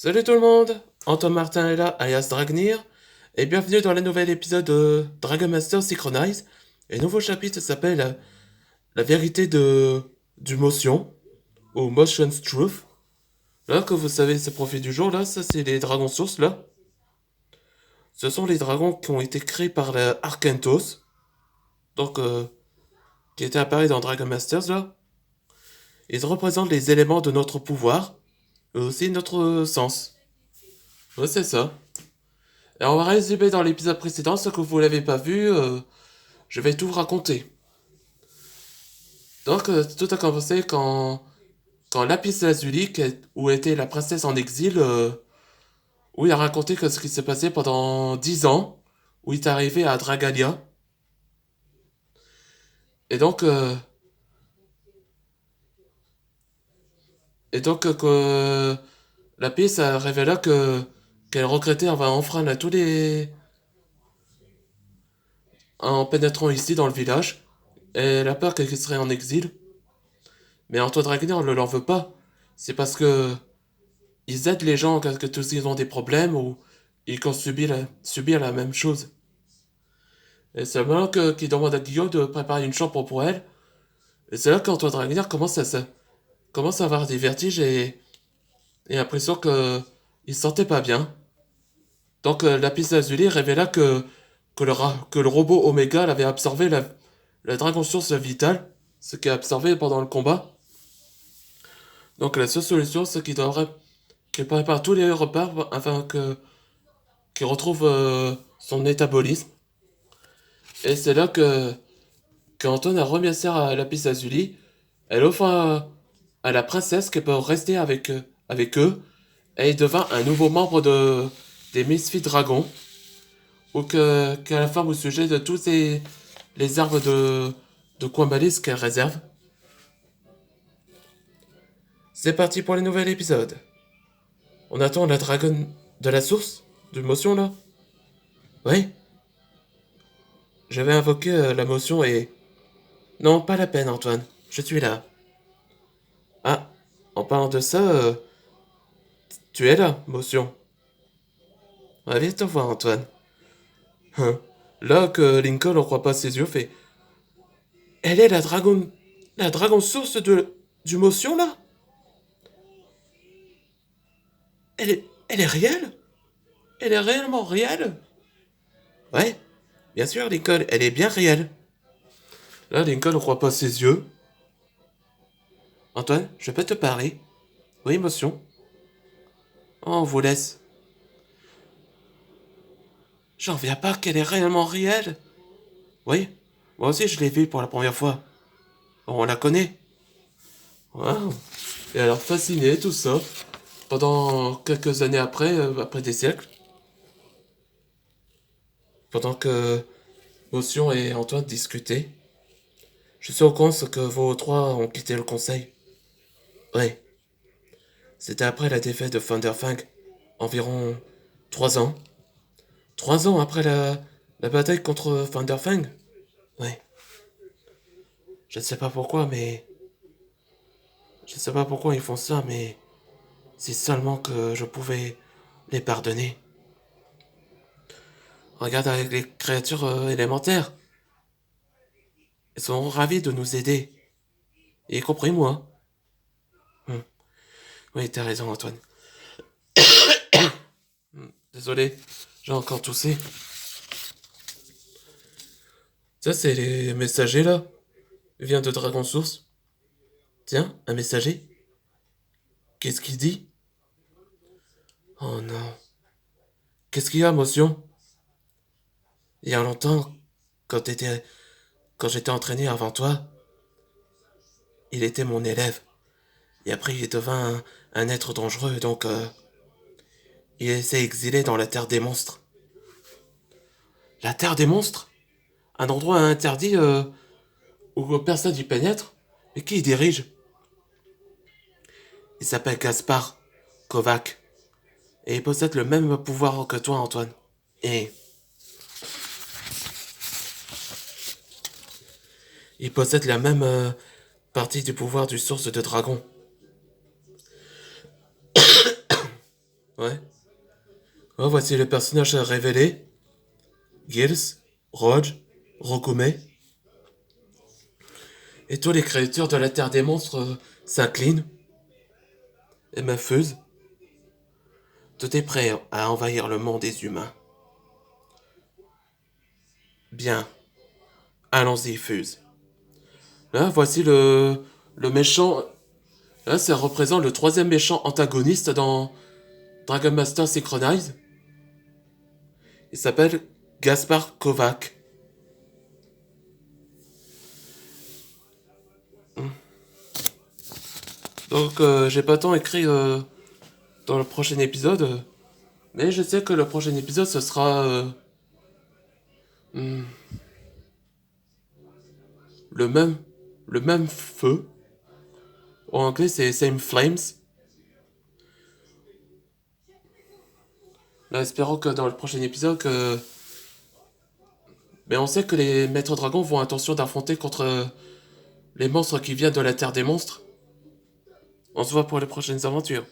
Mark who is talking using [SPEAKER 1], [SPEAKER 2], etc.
[SPEAKER 1] Salut tout le monde, Antoine Martin est là, alias Dragnir, et bienvenue dans le nouvel épisode de Dragon Master Synchronize. Et le nouveau chapitre s'appelle La vérité du motion, ou Motion's Truth. Là, que vous savez, ce profil du jour, là, ça c'est les dragons sources, là. Ce sont les dragons qui ont été créés par la Arkentos, donc qui étaient apparus dans Dragon Masters, là. Ils représentent les éléments de notre pouvoir, et aussi notre sens. Ouais, c'est ça. Et on va résumer dans l'épisode précédent ce que vous l'avez pas vu. Je vais tout vous raconter. Donc, tout a commencé quand Lapis Lazuli, où était la princesse en exil, où il a raconté que ce qui s'est passé pendant 10 ans, où il est arrivé à Dragalia. Et donc, euh, que Lapis a révélé qu'elle regrettait avoir enfreint à tous les en pénétrant ici dans le village. Et elle a peur qu'elle serait en exil. Mais Antoine Dragner ne l'en veut pas. C'est parce que ils aident les gens quand tous ils ont des problèmes ou ils ont subir la même chose. Et c'est maintenant qu'il demande à Guillaume de préparer une chambre pour elle. Et c'est là qu'Antoine Dragner commence à avoir des vertiges et l'impression il se sentait pas bien. Donc Lapis Lazuli révéla que le robot Omega l'avait absorbé la dragon source vitale, ce qui a absorbé pendant le combat. Donc la seule solution, c'est qu'il prépare tous les repas afin qu'il retrouve son métabolisme. Et c'est là qu'Antoine a remis à Lapis Lazuli. Elle offre à la princesse qu'elle peut rester avec eux. Et il devint un nouveau membre des Misfits Dragons. Ou qu'elle informe au sujet de tous les arbres de Quambalis qu'elle réserve. C'est parti pour le nouvel épisode. On attend la dragonne de la source de motion là. Oui. Je vais invoquer la motion et... Non, pas la peine Antoine. Je suis là. Ah, en parlant de ça, tu es là, motion. Ah, viens te voir Antoine. Hein. Là que Lincoln ne croit pas ses yeux fait... Elle est la dragon source du motion là. Elle est réelle. Elle est réellement réelle. Ouais, bien sûr Lincoln, elle est bien réelle. Là Lincoln ne croit pas ses yeux. Antoine, je peux te parler? Oui, motion. Oh, on vous laisse. J'en viens pas qu'elle est réellement réelle. Oui, moi aussi je l'ai vue pour la première fois. Bon, on la connaît. Wow. Et alors fasciné, tout ça, pendant quelques années après, après des siècles, pendant que Motion et Antoine discutaient, je suis au courant que vos trois ont quitté le conseil. Oui, c'était après la défaite de Thunderfang, environ 3 ans. 3 ans après la bataille contre Thunderfang. Oui, je ne sais pas pourquoi, mais... Je ne sais pas pourquoi ils font ça, mais... Si seulement que je pouvais les pardonner. Regarde avec les créatures élémentaires. Ils sont ravis de nous aider. Y compris moi. Hmm. Oui, t'as raison, Antoine. Désolé, j'ai encore toussé. Ça, c'est les messagers, là. Il vient de Dragon Source. Tiens, un messager. Qu'est-ce qu'il dit? Oh non. Qu'est-ce qu'il y a, motion? Il y a longtemps, quand quand j'étais entraîné avant toi, il était mon élève. Et après, il devint un être dangereux, donc il s'est exilé dans la Terre des monstres. La Terre des monstres? Un endroit interdit où personne n'y pénètre? Mais qui y dirige? Il s'appelle Gaspard Kovac. Et il possède le même pouvoir que toi, Antoine. Et il possède la même partie du pouvoir du source de dragon. Ouais. Oh, voici les personnages révélés. Gills, Roge, Rokume. Et tous les créatures de la Terre des monstres s'inclinent et me fusent. Tout est prêt à envahir le monde des humains. Bien, allons-y, Fuse. Là, voici le méchant. Là, ça représente le troisième méchant antagoniste dans Dragon Master Synchronize. Il s'appelle Gaspar Kovac. Donc, j'ai pas tant écrit dans le prochain épisode, mais je sais que le prochain épisode ce sera hmm, le même, le même feu. En anglais, c'est Same Flames. Là, espérons que dans le prochain épisode, que... Mais on sait que les maîtres dragons vont intention d'affronter contre les monstres qui viennent de la Terre des monstres. On se voit pour les prochaines aventures.